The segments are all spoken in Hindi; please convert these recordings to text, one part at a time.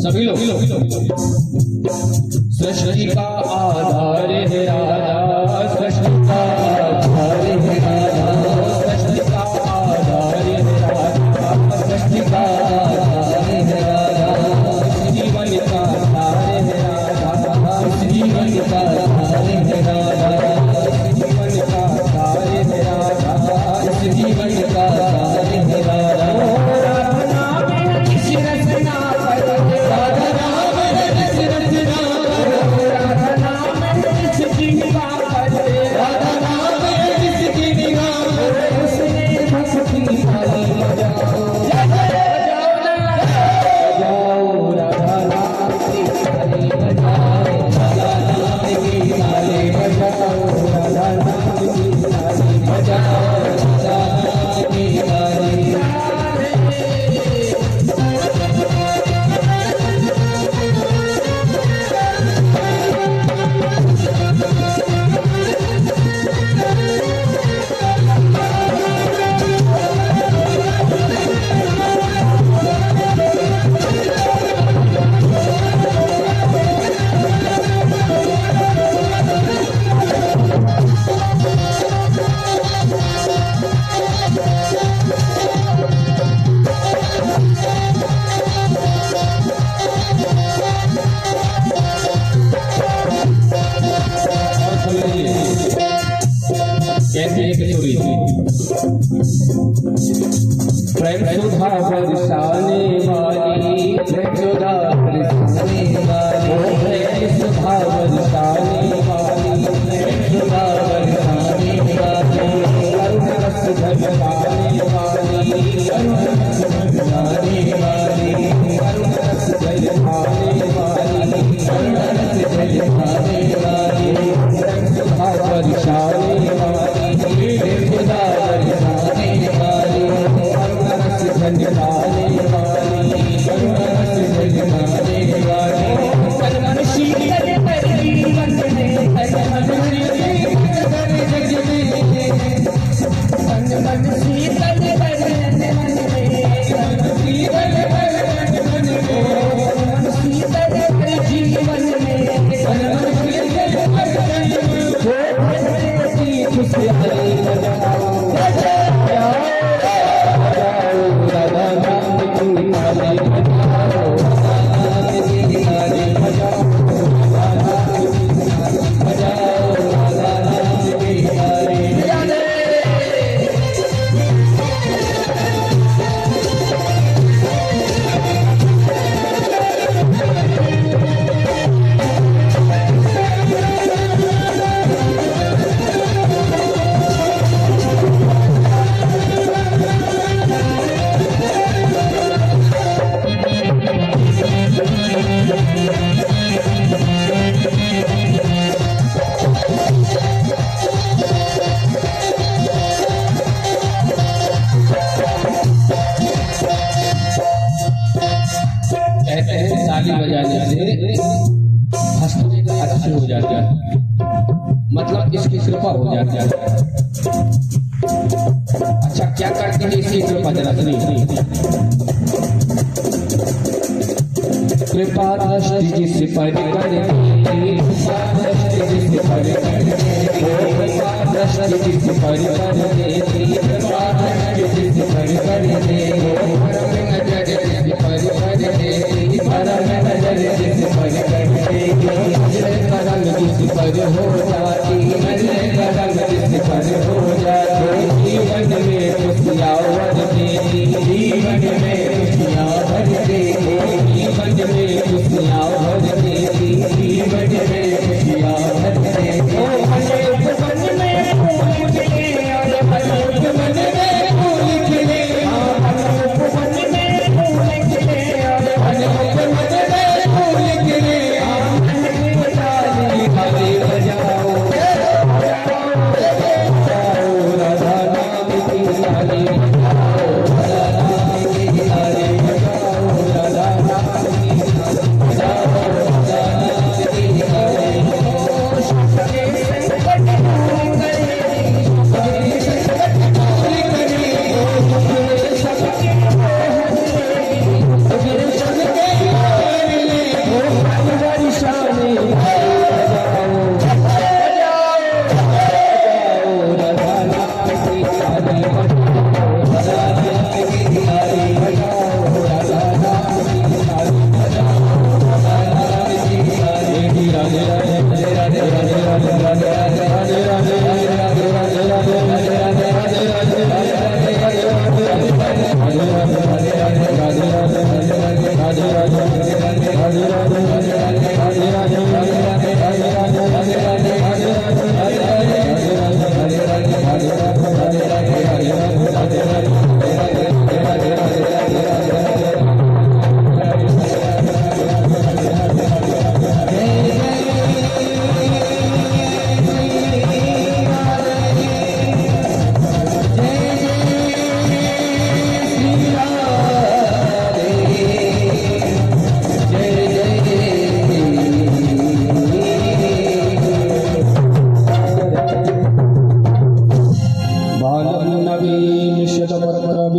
सभी लोग सृष्टि का आधार है राजा, सृष्टि का आधार है राजा, सृष्टि का आधार है राजा, सृष्टि का आधार है राजा, जीवन का आधार है राजा, जीवन का आधार है राजा, जीवन का आधार है राजा, जीवन का आधार है राजा। प्रेम सुधा बरसाने वाली, प्रेम सुधा बरसाने वाली, प्रेम सुधा बरसाने वाली, प्रेम सुधा बरसाने वाली, करुण रस झलकाने वाली, करुण रस झलकाने वाली, करुण रस झलकाने वाली, करुण रस झलकाने वाली, प्रेम सुधा बरसाने वाली, प्रेम सुधा बरसाने वाली, करुण रस झलकाने वाली, करुण रस झलकाने वाली, करुण शीतल पर जीवन में, करुण शीतल पर जग में, मन शीतल पर मन में, मन शीतल पर मन में, मन शीतल पर जीवन में, मन शीतल पर मन में, खुशहाली बजाओ ताली बजाने से हंसने का अच्छे हो जाता है, मतलब इसकी कृपा हो जाती है। अच्छा क्या करते हैं इसकी कृपा जरा सुनिए। कृपा दृष्टि जिस पर करे, कृपा दृष्टि जिस पर करे, कृपा दृष्टि जिस पर करे, कृपा दृष्टि जिस पर करे, परम नजर जिस पर करे, परम नजर जिस पर करे, नजर करम जिस पर हो जाती, नजर करम जिस पर हो जाती,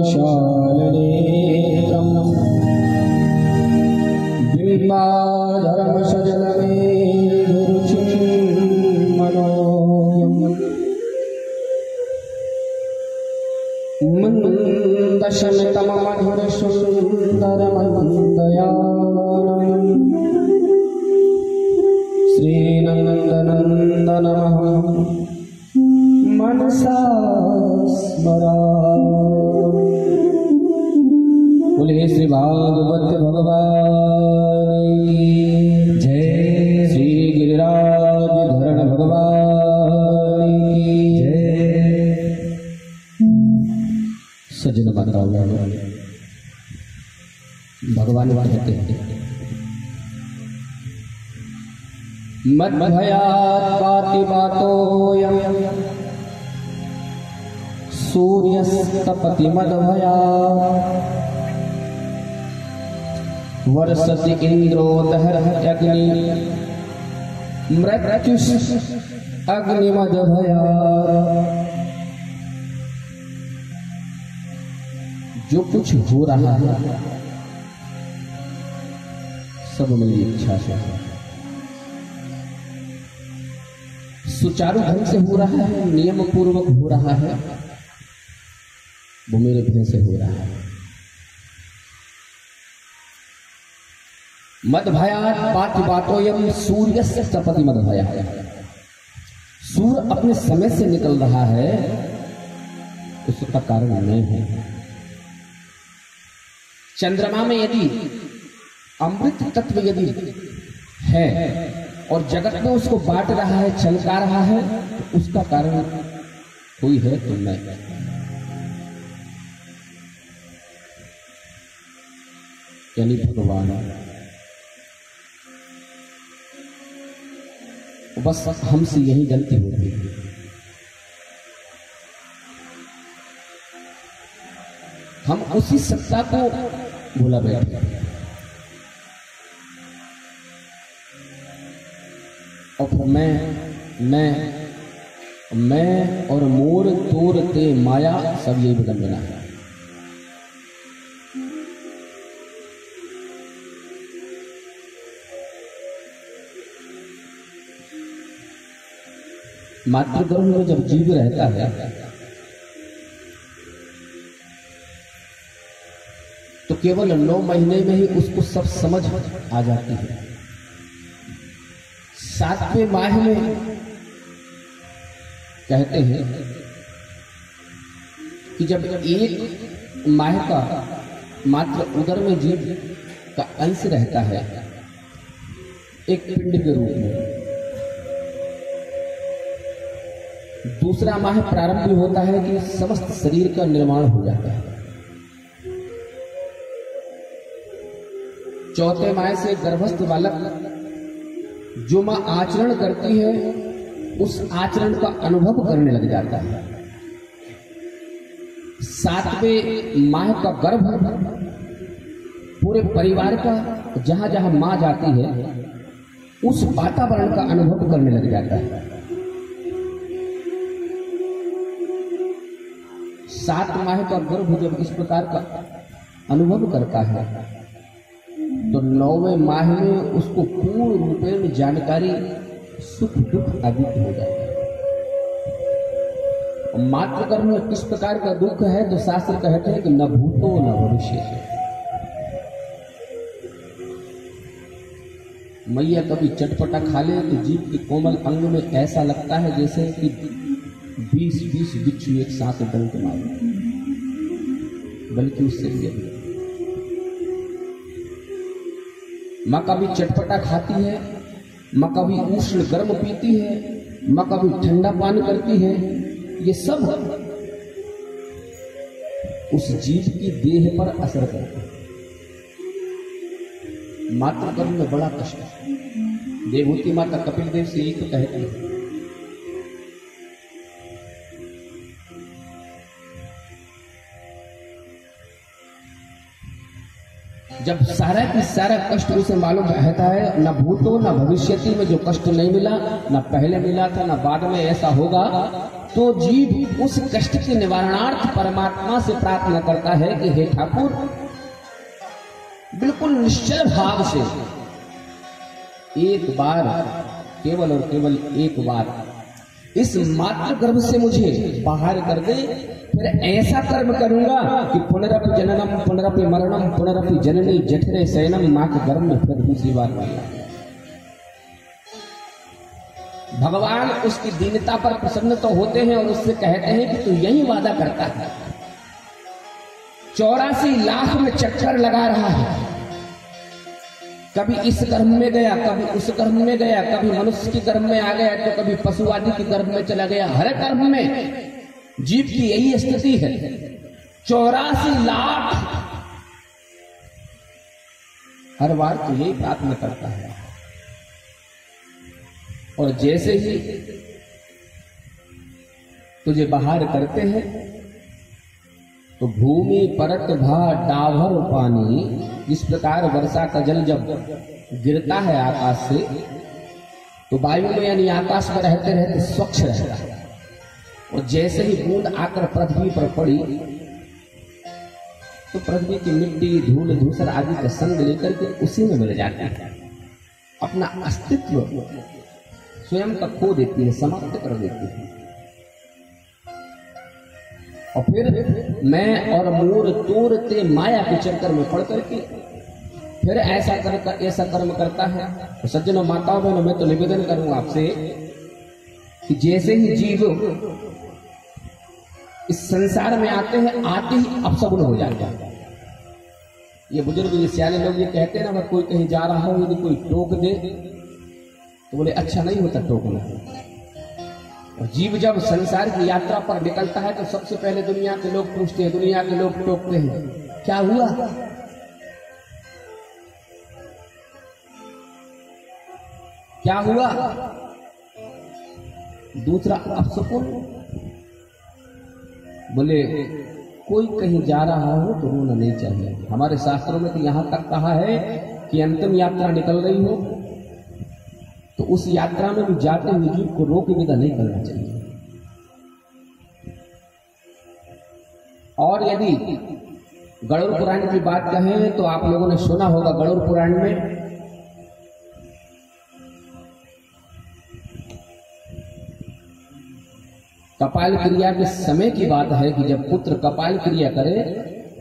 विशालनेत्रम् बिम्बाधरं सजलमेघरुचिं मनोयम् मन्दशमितममधुरसुन्दरमन्दयानम् श्रीनन्दनन्दनमः मनसा स्मरामि। बोले श्री भागवत भगवान की जय। श्री गिरिराज धरण भगवान की जय। सज्जन माताओं, भगवान कहते हैं मद्भयात् पातिमातोऽयं सूर्यस्तपति मद्भयात् वर्षति इन्द्रो दहरत्यग्नि मृत्युश् अग्निमद्भयात्। जो कुछ हो रहा है सब मेरी इच्छा से सुचारू ढंग से हो रहा है, नियम पूर्वक हो रहा है, वो मेरे भय से हो रहा है। मद्भयात् पातिमातोऽयं सूर्यस्य तपति मद्भयात्। सूर्य अपने समय से निकल रहा है, उसका कारण मैं हूं। चंद्रमा में यदि अमृत तत्व यदि है और जगत में उसको बांट रहा है, चमका रहा है, तो उसका कारण कोई है तो मैं। यानी भगवान। बस हमसे यही गलती होती है। हम उसी सत्ता को भूला बैठे और फिर मैं और मोर तोर ते माया, सब यही विडंबना है। मातृगर्भ में जब जीव रहता है तो केवल 9 महीने में ही उसको सब समझ आ जाती है। 7वें माह में कहते हैं कि जब 1 माह का मात्र उदर में जीव का अंश रहता है एक पिंड के रूप में, दूसरा माह प्रारंभ होता है कि समस्त शरीर का निर्माण हो जाता है। 4थे माह से गर्भस्थ बालक जो मां आचरण करती है उस आचरण का अनुभव करने लग जाता है। 7वें माह का गर्भ पूरे परिवार का जहां जहां मां जाती है उस वातावरण का अनुभव करने लग जाता है। 7 माह का गर्भ जब इस प्रकार का अनुभव करता है तो 9वें माह में उसको पूर्ण रूपेण जानकारी सुख दुख आदि हो जाता है। मातृगर्भ में किस प्रकार का दुख है तो शास्त्र कहते हैं कि न भूतो न भविष्य। मैया कभी चटपटा खा ले तो जीव के कोमल अंग में ऐसा लगता है जैसे कि 20 बिच्छू एक साथ डंक मारे, बल्कि उससे भी। माँ कभी चटपटा खाती है, माँ कभी उष्ण गर्म पीती है, माँ कभी ठंडा पान करती है। ये सब उस जीव की देह पर असर करता है। मातृगर्भ में बड़ा कष्ट है। देवहूति माता कपिल देव से एक कहती है जब सारा की सारा कष्ट उसे मालूम रहता है, न भूतो न भविष्यति में जो कष्ट नहीं मिला, न पहले मिला था न बाद में ऐसा होगा, तो जीव उस कष्ट के निवारणार्थ परमात्मा से प्रार्थना करता है कि हे ठाकुर, बिल्कुल निश्चल भाव से एक बार, केवल और केवल एक बार इस मातृ गर्भ से मुझे बाहर कर दे, फिर ऐसा कर्म करूंगा कि पुनरपि जननम पुनरपि मरणम पुनरपि जननी जठरे शयनम, मां के गर्भ में फिर दूसरी बार मिला। भगवान उसकी दीनता पर प्रसन्न तो होते हैं और उससे कहते हैं कि तू यही वादा करता है, 84 लाख में चक्कर लगा रहा है, कभी इस गर्भ में गया, कभी उस गर्भ में गया, कभी मनुष्य की गर्भ में आ गया, तो कभी पशु आदि की गर्भ में चला गया। हर गर्भ में जीव की यही स्थिति है। 84 लाख हर बार तो यही प्रार्थना करता है। और जैसे ही तुझे बाहर करते हैं तो भूमि परत भा डाभर पानी, जिस प्रकार वर्षा का जल जब गिरता है आकाश से तो वायु में यानी आकाश में रहते रहते स्वच्छ रहता है, और जैसे ही बूंद आकर पृथ्वी पर पड़ी तो पृथ्वी की मिट्टी धूल धूसर आदि का संग लेकर के उसी में मिल जाती है, अपना अस्तित्व स्वयं का खो देती है, समाप्त कर देती है। और फिर मैं और मोर तोड़ते माया के चक्कर में पड़ करके फिर ऐसा कर्म करता है। तो सज्जनों, माताओं बहनों, मैं तो निवेदन करूंगा आपसे कि जैसे ही जीव इस संसार में आते हैं, आते ही अपसगुन हो जाता है। ये बुजुर्ग, ये सियाने लोग ये कहते हैं ना, अगर कोई कहीं जा रहा हो, यदि कोई टोक दे तो बोले अच्छा नहीं होता टोकना। और जीव जब संसार की यात्रा पर निकलता है तो सबसे पहले दुनिया के लोग पूछते हैं, दुनिया के लोग टोकते हैं, क्या हुआ, क्या हुआ। दूसरा अपसकुन, बोले कोई कहीं जा रहा हो तो रोना नहीं चाहिए। हमारे शास्त्रों में तो यहां तक कहा है कि अंतिम यात्रा निकल रही हो तो उस यात्रा में भी जाते हुए जीव को रोक विदा नहीं करना चाहिए। और यदि गरुड़ पुराण की बात कहें तो आप लोगों ने सुना होगा, गरुड़ पुराण में कपाल क्रिया के समय की बात है कि जब पुत्र कपाल क्रिया करे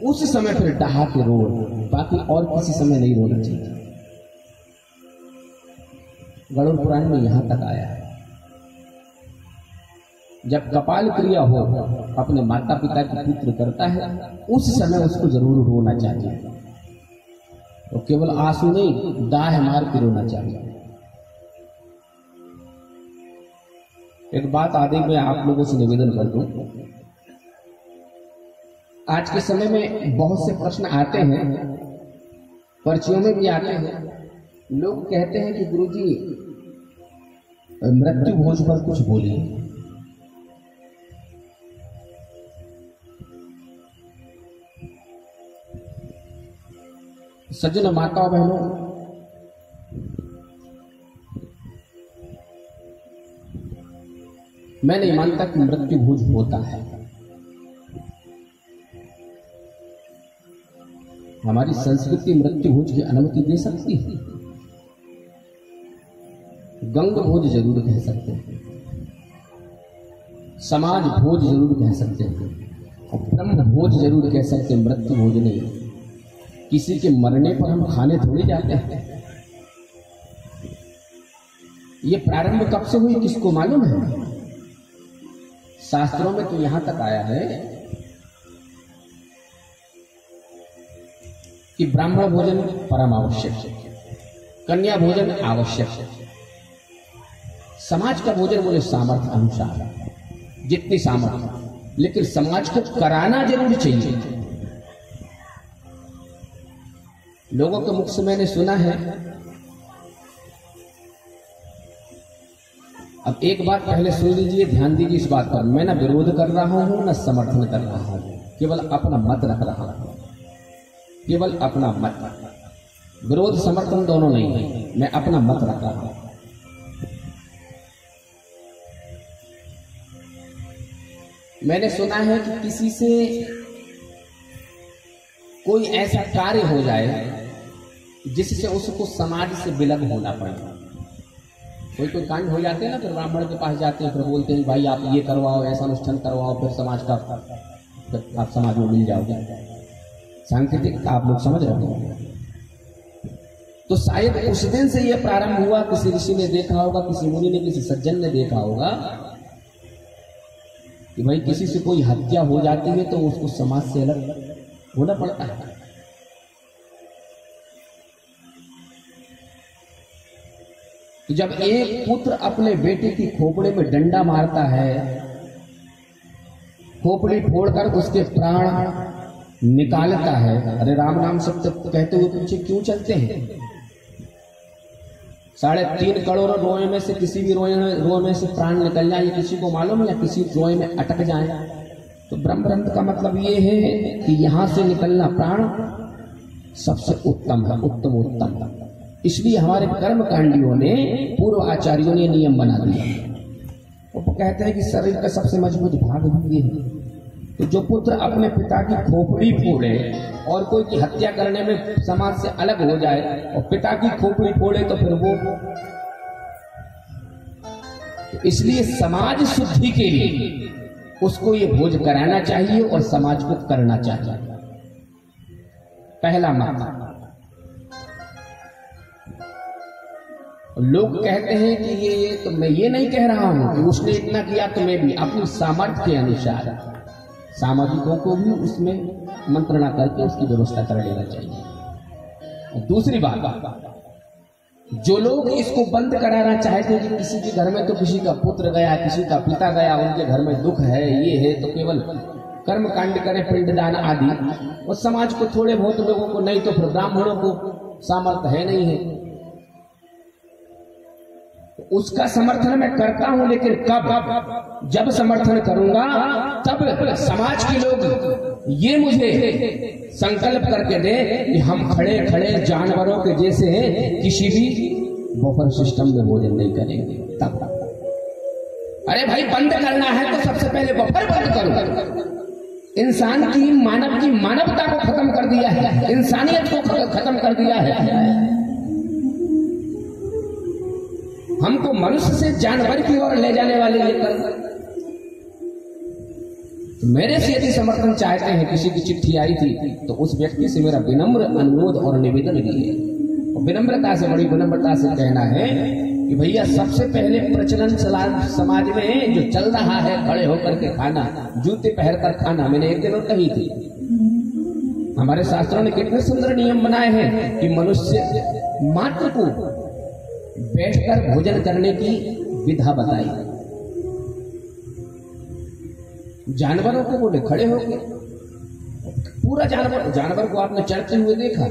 उस समय फिर डहा के रो, बाकी और किसी समय नहीं रोना चाहिए। गरुड़ पुराण में यहां तक आया है, जब कपाल क्रिया हो अपने माता पिता की पुत्र करता है उस समय उसको जरूर रोना चाहिए, तो केवल आंसू नहीं, दाह मार के रोना चाहिए। एक बात आदि में आप लोगों से निवेदन कर दूं, आज के समय में बहुत से प्रश्न आते हैं, पर्चियों में भी आते हैं। लोग कहते हैं कि गुरुजी मृत्यु भोज पर कुछ बोलिए। सज्जन माताओं बहनों, मैं नहीं मानता कि मृत्यु भोज होता है। हमारी संस्कृति मृत्यु भोज की अनुमति दे सकती है। गंग भोज जरूर कह सकते हैं, समाज भोज जरूर कह सकते हैं, और ब्रह्म भोज जरूर कह सकते हैं, मृत्यु भोज नहीं। किसी के मरने पर हम खाने थोड़ी जाते हैं। ये प्रारंभ कब से हुई किसको मालूम है? शास्त्रों में तो यहां तक आया है कि ब्राह्मण भोजन परम आवश्यक है, कन्या भोजन आवश्यक है, समाज का भोजन बोले सामर्थ्य अनुसार जितनी सामर्थ्य, लेकिन समाज को कराना जरूर चाहिए। लोगों के मुख से मैंने सुना है, अब एक बात पहले सुन लीजिए, ध्यान दीजिए इस बात पर। मैं ना विरोध कर रहा हूं ना समर्थन कर रहा हूं, केवल अपना मत रख रहा हूं, केवल अपना मत। विरोध समर्थन दोनों नहीं है, मैं अपना मत रख रहा हूं। मैंने सुना है कि किसी से कोई ऐसा कार्य हो जाए जिससे उसको समाज से विलग होना पड़े। कोई कांड हो जाते हैं ना, फिर ब्राह्मण के पास जाते हैं, फिर बोलते हैं भाई आप ये करवाओ, ऐसा अनुष्ठान करवाओ, फिर समाज का फिर आप समाज में मिल जाओगे। सांकेतिक आप लोग समझ रहे हो। तो शायद उस दिन से यह प्रारंभ हुआ, किसी ऋषि ने देखा होगा, किसी मुनि ने, किसी सज्जन ने देखा होगा कि भाई किसी से कोई हत्या हो जाती है तो उसको समाज से अलग होना पड़ता है। तो जब एक पुत्र अपने बेटे की खोपड़ी में डंडा मारता है, खोपड़ी फोड़कर उसके प्राण निकालता है, अरे राम नाम सत्य कहते हुए पीछे क्यों चलते हैं? 3.5 करोड़ रोए में से किसी भी रोए में से प्राण निकल जाए, किसी को मालूम है? या किसी रोए में अटक जाए? तो ब्रह्म ग्रंथ का मतलब ये है कि यहां से निकलना प्राण सबसे उत्तम है, उत्तम। इसलिए हमारे कर्मकांडियों ने, पूर्व आचार्यों ने नियम बना दिया। वो कहते हैं कि शरीर का सबसे मजबूत भाग भी ये है। तो जो पुत्र अपने पिता की खोपड़ी फोड़े और कोई की हत्या करने में समाज से अलग हो जाए और पिता की खोपड़ी फोड़े तो फिर वो, तो इसलिए समाज शुद्धि के लिए उसको ये भोज कराना चाहिए और समाज को करना चाहिए। पहला मत। लोग कहते हैं कि ये तो मैं ये नहीं कह रहा हूं कि उसने इतना किया तो मैं भी, अपनी सामर्थ्य के अनुसार सामाजिकों को भी उसमें मंत्रणा करके उसकी व्यवस्था कर लेना चाहिए। दूसरी बात, जो लोग इसको बंद कराना चाहते हैं कि किसी के घर में तो किसी का पुत्र गया, किसी का पिता गया, उनके घर में दुख है, ये है, तो केवल कर्म कांड करें, पिंडदान आदि, और समाज को थोड़े बहुत लोगों को, नहीं तो फिर ब्राह्मणों को सामर्थ्य है नहीं है, उसका समर्थन मैं करता हूं। लेकिन कब? जब समर्थन करूंगा तब समाज के लोग ये मुझे संकल्प करके दे कि हम खड़े खड़े जानवरों के जैसे किसी भी बफर सिस्टम में भोजन नहीं करेंगे। तब अरे भाई बंद करना है तो सबसे पहले बफर बंद करो। इंसान की मानवता को खत्म कर दिया है, इंसानियत को खत्म कर दिया है। हमको मनुष्य से जानवर की ओर ले जाने वाले ये कर। तो मेरे से यदि समर्थन चाहते हैं, किसी की चिट्ठी आई थी तो उस व्यक्ति से मेरा विनम्र अनुरोध और निवेदन भी है, और विनम्रता से, बड़ी विनम्रता से कहना है कि भैया सबसे पहले प्रचलन समाज में जो चल रहा है खड़े होकर के खाना, जूते पहनकर खाना, मैंने एक दिन और कही थी, हमारे शास्त्रों ने कितने सुंदर नियम बनाए हैं कि मनुष्य मात्र को बैठकर भोजन करने की विधा बताई। जानवरों को बोले खड़े होकर, पूरा जानवर को आपने चलते हुए देखा?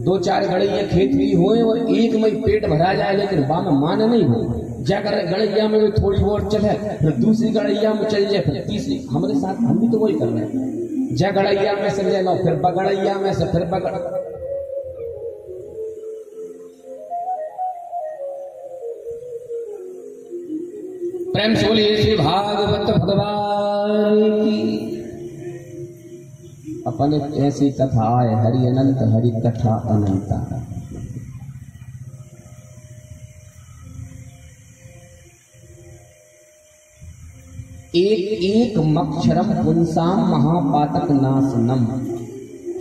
2-4 गड़ैया खेत की हुए और एक में पेट भरा जाए, लेकिन बाम मान नहीं हो जाकर गड़ैया में थोड़ी और चले, फिर दूसरी गड़ैया में चल जाए, फिर तीसरी। हमारे साथ हम भी तो वही कर रहे हैं, जा गड़ैया में से ले लो, फिर बगड़ैया में से, फिर बगड़। प्रेम से बोलिए श्री भागवत भगवान की। अपन ऐसी कथा है, हरि अनंत, हरि कथा अनंता। एक एक मक्षरम पुंसाम महापातक नाशनम।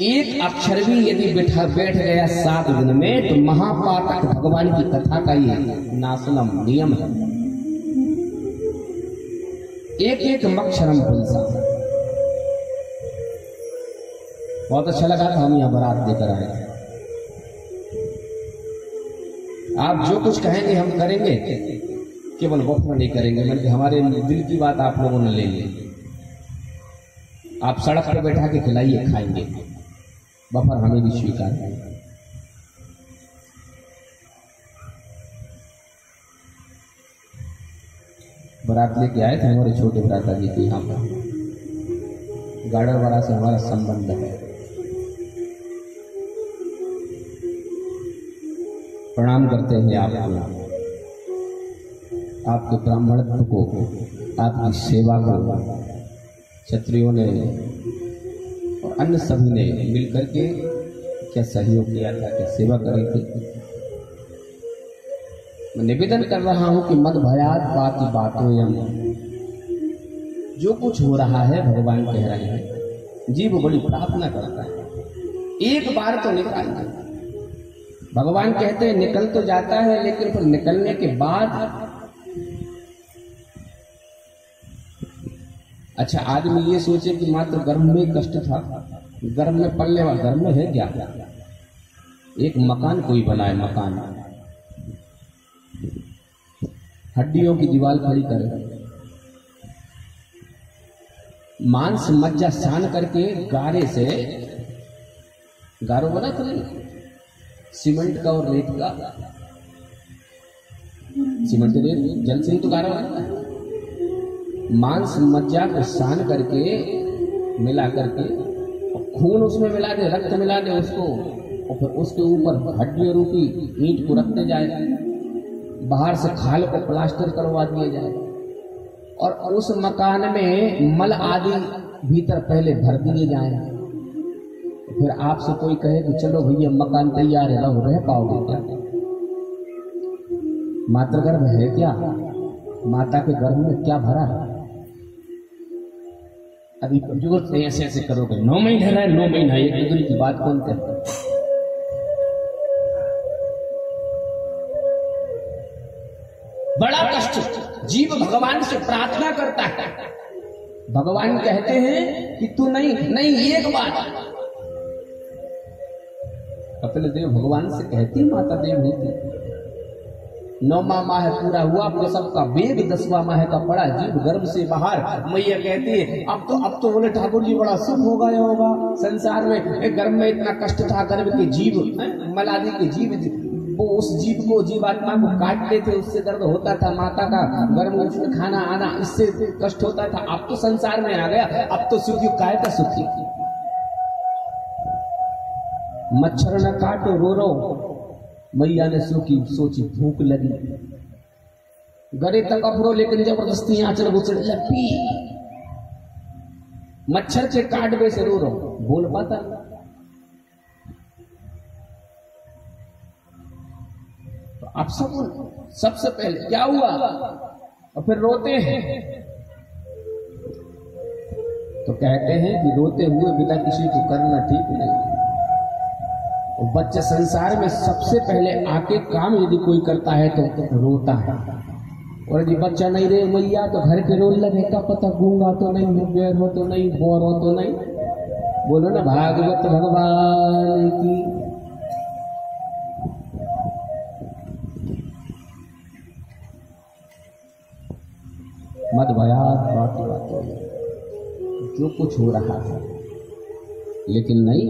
एक अक्षर भी यदि बैठ गया 7 दिन में तो महापातक, भगवान की कथा का ये नाशनम नियम है। एक एक मक्षरम पुंसा। बहुत अच्छा लगा था, हम यहां बारात लेकर आए। आप जो कुछ कहेंगे हम करेंगे, केवल वफा नहीं करेंगे, बल्कि हमारे दिल की बात आप लोगों ने ले ली। आप सड़क पर बैठा के खिलाइए, खाएंगे, वफा हमें भी स्वीकार है। बारात लेके आए थे हमारे छोटे भ्राता जी के यहाँ पर, गाड़रवाड़ा से हमारा संबंध है। प्रणाम करते हैं आपको, आपके ब्राह्मणत्व को आपकी सेवा को क्षत्रियों ने और अन्य सभी ने मिलकर के क्या सहयोग किया था, क्या सेवा करी थी। मैं निवेदन कर रहा हूं कि मद भयात बाकी बातों यम, जो कुछ हो रहा है भगवान कह रहे हैं, जीव बड़ी प्रार्थना करता है एक बार तो निकाल दे। भगवान कहते हैं निकल तो जाता है, लेकिन फिर निकलने के बाद अच्छा आदमी ये सोचे कि मात्र गर्भ में कष्ट था, गर्भ में पलने वाला, गर्भ में है क्या? एक मकान कोई बनाए, मकान हड्डियों की दीवार खड़ी करे, मांस मज्जा सान करके गारे से, गारो बना तो नहीं, सीमेंट का और रेत का, सीमेंट रेत जल से ही तो गारा बनता है। मांस मज्जा को सान करके मिला करके खून उसमें मिला दे, रक्त मिला दे उसको, और फिर उसके ऊपर हड्डियों रूपी ईंट को रखते जाए, बाहर से खाल को प्लास्टर करवा दिए जाए, और उस मकान में मल आदि भीतर पहले भर दिए जाए। फिर आपसे कोई कहे कि चलो भैया मकान तैयार है, रह पाओगे क्या? मातृ गर्भ है क्या? माता के गर्भ में क्या भरा है? अभी जरूरत नहीं, ऐसे ऐसे करोगे, 9 महीने रहा है, 9 महीना, एक दूसरी की बात कौन करता है? बड़ा कष्ट जीव भगवान से प्रार्थना करता है। भगवान कहते हैं कि तू नहीं नहीं, एक बार कपिल देव भगवान से कहती, माता देव होती, 9वां माह पूरा हुआ, प्रसव का वेग 10वां माह का पड़ा, जीव गर्भ से बाहर। मैया कहती है अब तो बोले ठाकुर जी बड़ा सुख हो गया होगा संसार में, गर्भ में इतना कष्ट था, गर्भ के जीव मलादि के जीव, वो उस जीव को, जीवात्मा को काटते थे, उससे दर्द होता था, माता का गर्भ में उसमें खाना आना, इससे कष्ट होता था। अब तो संसार में आ गया, अब तो सुखी, काय का सुखी। मच्छर न काटो रो रो, मैया ने सोची भूख लगी, गले तक अफरो, लेकिन जबरदस्ती आंचल घुसड़ लपी, मच्छर के काटवे से रो रो, बोल पाता। तो आप सबसे पहले क्या हुआ, और फिर रोते हैं। तो कहते हैं कि रोते हुए बिना किसी को करना ठीक नहीं। और बच्चे संसार में सबसे पहले आके काम यदि कोई करता है तो रोता है, और यदि बच्चा नहीं रे मैया तो घर के रोल लगे, का पता गूंगा तो नहीं, बेर हो तो नहीं, बोर हो तो नहीं। बोलो ना भागवत भगवान की। मद भयात बातों जो कुछ हो रहा है, लेकिन नहीं,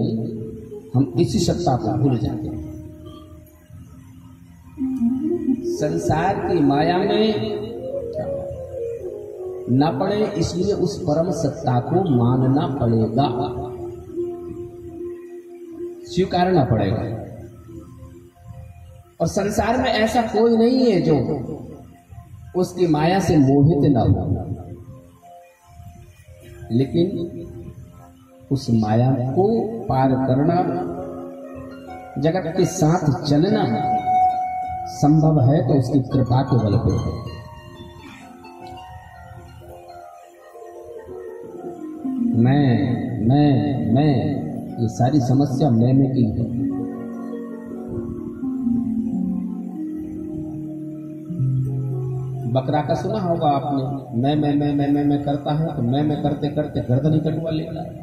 हम इसी सत्ता को भूल जाते हैं। संसार की माया में न पड़े, इसलिए उस परम सत्ता को मानना पड़ेगा, स्वीकारना पड़ेगा। और संसार में ऐसा कोई नहीं है जो उसकी माया से मोहित न हो, लेकिन उस माया को पार करना, जगत के साथ चलना संभव है तो उसकी कृपा के बल पे है। मैं ये सारी समस्या मैं की है। बकरा का सुना होगा आपने, मैं करता है, तो मैं करते करते गर्दन ही कटवा लेता है।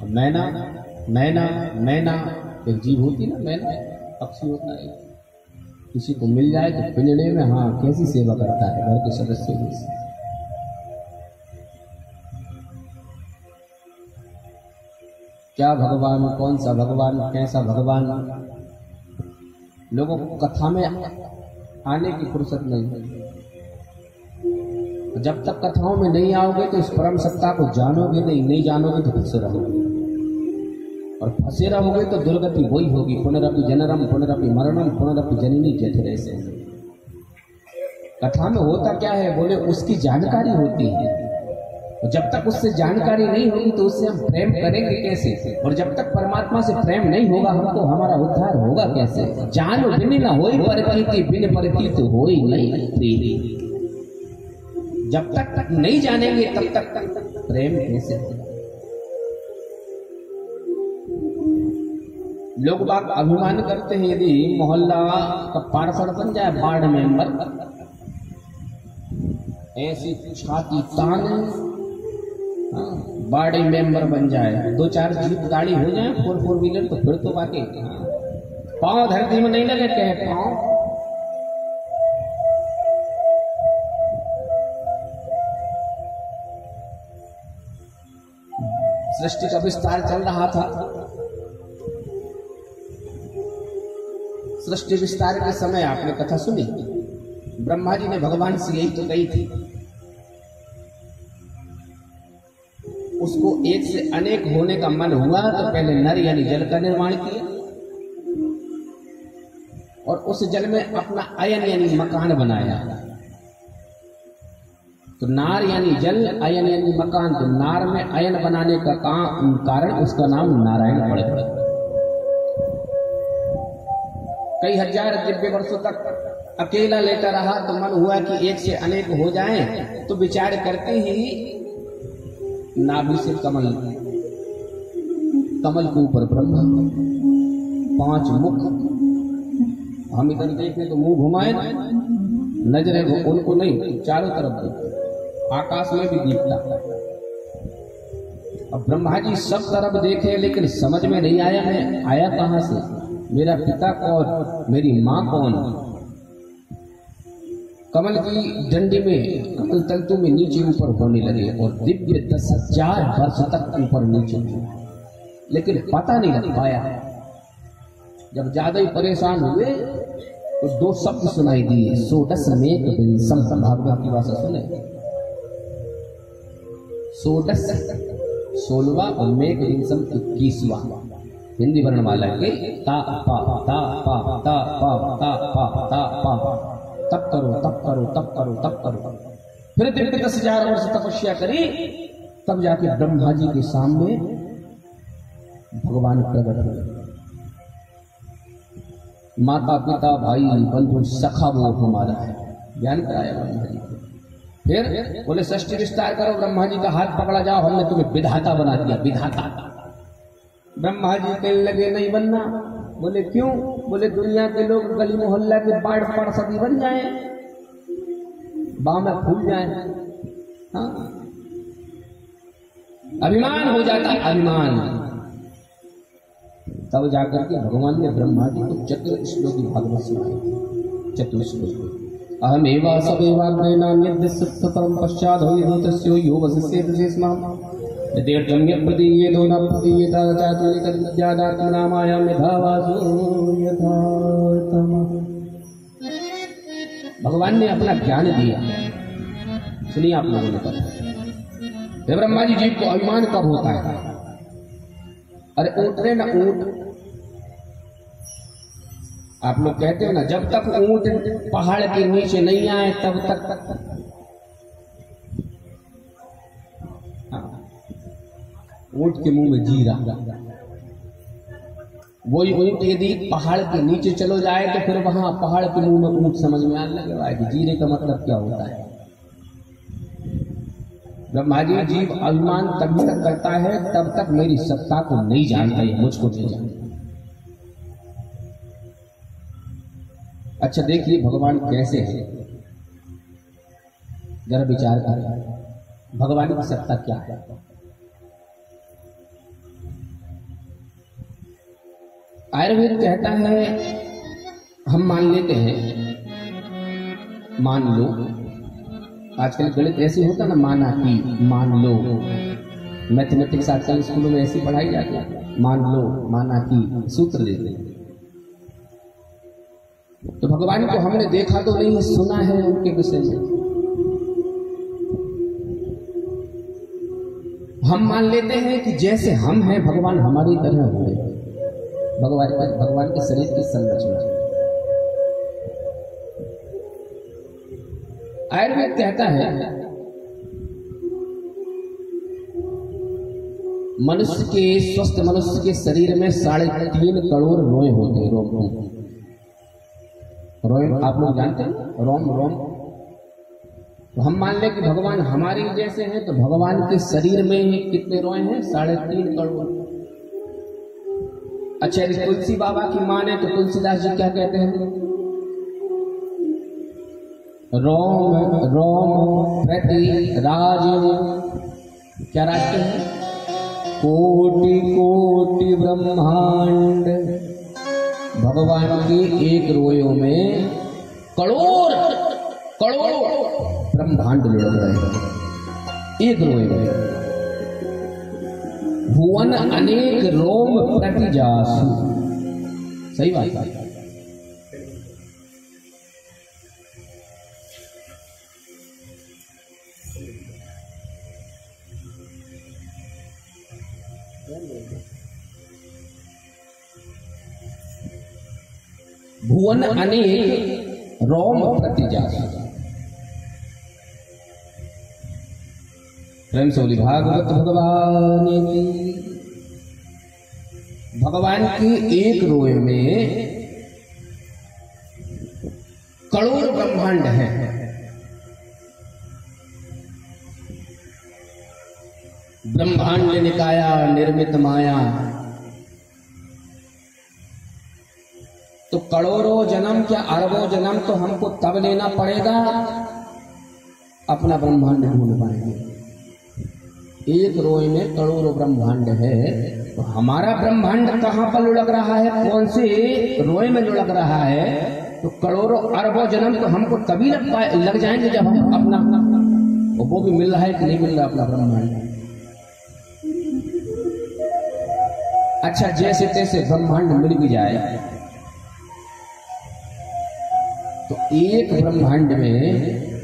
मैना एक जीव होती ना, मैना पक्षी होता है, किसी को मिल जाए तो पिंजड़े में, हाँ कैसी सेवा करता है घर के सदस्यों की। क्या भगवान, कौन सा भगवान, कैसा भगवान, लोगों को कथा में आने की फुर्सत नहीं। जब तक कथाओं में नहीं आओगे तो इस परम सत्ता को जानोगे नहीं जानोगे तो फंसे रहोगे, और फंसे रहोगे तो दुर्गति वही होगी, पुनरपि जननम पुनरपि मरणम पुनरपि जननी जठरे से। कथा में होता क्या है? बोले उसकी जानकारी होती है, तो जब तक उससे जानकारी नहीं होगी तो उससे हम प्रेम करेंगे कैसे? और जब तक परमात्मा से प्रेम नहीं होगा हमको हमारा उद्धार होगा कैसे? जानो बिन न होई परिचिति, बिन परिचित होई नहीं प्रीति। जब तक नहीं जानेंगे तब तक प्रेम कैसे होगा? लोग बाग अभिमान करते हैं यदि मोहल्ला का पार्षद बन जाए, वार्ड मेंबर, ऐसी छाती तान वार्ड मेंबर बन जाए, 2-4 जीप गाड़ी हो जाए, 4 व्हीलर, तो फिर तो बाकी पांव धरती में नहीं लगे, कहे पांव। सृष्टि का विस्तार चल रहा था। सृष्टि विस्तार के समय आपने कथा सुनी, ब्रह्मा जी ने भगवान से यही तो कही थी, उसको एक से अनेक होने का मन हुआ तो पहले नर यानी जल का निर्माण किया, और उस जल में अपना अयन यानी मकान बनाया। तो नार यानी जल, अयन यानी मकान, तो नार में अयन बनाने का कारण उसका नाम नारायण पड़ गया। कई हजार दिव्य वर्षों तक अकेला लेता रहा, तो मन हुआ कि एक से अनेक हो जाएं, तो विचार करते ही नाभि से कमल, कमल के ऊपर ब्रह्मा, 5 मुख, हम इधर देखें तो मुंह घुमाए, नजरें उनको नहीं, चारों तरफ देखे, आकाश में भी दिखता। अब ब्रह्मा जी सब तरफ देखे लेकिन समझ में नहीं आया मैं आया कहां से, मेरा पिता कौन, मेरी मां कौन। कमल की डंडी में, कमल तंतु में नीचे ऊपर होने लगे और दिव्य 10,000 वर्ष तक ऊपर नीचे हुए, लेकिन पता नहीं लग पाया। जब ज्यादा ही परेशान हुए तो 2 शब्द सुनाई दिए, 16 मेघ विंसम, भागवत की भाषा सुने, 16वां और मेघ विंसम 21वां, हिंदी वर्णमाला के ता पा ता पा ता पा ता पा ता पा, तप करो तप करो तप करो तप करो। फिर दिव्य 10,000 वर्ष तपस्या करी, तब जाके ब्रह्मा जी के सामने भगवान प्रकट हुए। माता पिता भाई बंधु सखा वो हमारा है, ज्ञान कराया ब्रह्मा जी को। फिर बोले सृष्टि विस्तार करो, ब्रह्मा जी का हाथ पकड़ा जाओ, हमने तुम्हें विधाता बना दिया, विधाता। ब्रह्मा जी कहने लगे नहीं बनना। बोले क्यों? बोले दुनिया के लोग गली मोहल्ला के बाढ़ पार्षद बन जाए, बाह में फूल जाए। हाँ, अभिमान हो जाता है, अभिमान। तब जाकर के भगवान ने ब्रह्मा जी को चतुर श्लोकी भागवत सुनाई, चतुर श्लोक। अहमेवा सवेवाग्रेणा निर्दिष्ट परम पश्चात् होतस्यो यो वसस्येत शेषनाम यदेर्जं यत्प्रदीयेतो न प्रदीयेत चातुर्यतर्विद्यादात्मनामायां यथावासो यथातमः। भगवान ने अपना ज्ञान दिया, सुनिए आप लोगों ने कहा। हे ब्रह्मा जी, जीव को अभिमान कब होता है? अरे ऊँट रे ना ऊँट, आप लोग कहते हो ना, जब तक ऊँट पहाड़ के नीचे नहीं आए तब तक ऊँट के मुंह में जीरा। वही ऊँट यदि पहाड़ के नीचे चलो जाए तो फिर वहां पहाड़ के मुंह में ऊँट समझ में आने लगेगा कि जीरे का मतलब क्या होता है। ब्रह्मा जी, जीव अभिमान तब तक करता है तब तक मेरी सत्ता को नहीं जानता, है मुझको नहीं जानता। अच्छा देखिए भगवान कैसे है, जरा विचार करें, भगवान की सत्ता क्या है। आयुर्वेद कहता है, हम मान लेते हैं, मान लो, आजकल गणित ऐसे होता ना, माना कि, मान लो, मैथमेटिक्स आजकल स्कूलों में ऐसी पढ़ाई जाती है, मान लो, माना कि, सूत्र देते हैं। तो भगवान को हमने देखा तो नहीं, सुना है उनके विषय में। हम मान लेते हैं कि जैसे हम हैं भगवान हमारी तरह हुए। भगवान के शरीर की संरचना, आयुर्वेद कहता है मनुष्य के स्वस्थ मनुष्य के शरीर में 3.5 करोड़ रोए होते हैं। रोए आप लोग जानते हैं रोम रोम। तो हम मान लें कि भगवान हमारे जैसे हैं, तो भगवान के शरीर में कितने रोए हैं? 3.5 करोड़। अच्छा, यदि तुलसी बाबा की माने तो तुलसीदास जी क्या कहते हैं? रोम रोम प्रति राज, क्या राजते हैं? कोटि कोटि ब्रह्मांड। भगवान के एक रोयों में करोड़ ब्रह्मांड लुढ़क रहे हैं एक रोए में। भुवन अनेक रोम प्रति जासु। सही बात है। भुवन अनेक रोम प्रति जासु। प्रेम से बोली भागवत भगवान की। भगवान के एक रोए में करोड़ ब्रह्मांड है। ब्रह्मांड निकाया निर्मित माया। तो करोड़ों जन्म क्या अरबों जन्म तो हमको तब लेना पड़ेगा अपना ब्रह्मांड ढूंढ पाएंगे। एक रोए में करोड़ों ब्रह्मांड है, तो हमारा ब्रह्मांड कहां पर लुढ़क रहा है? कौन से रोए में लुढ़क रहा है? तो करोड़ों अरबों जन्म तो हमको तभी लग जाएंगे जब हम अपना, वो भी मिल रहा है कि नहीं मिल रहा अपना ब्रह्मांड। अच्छा, जैसे तैसे ब्रह्मांड मिल भी जाए तो एक ब्रह्मांड में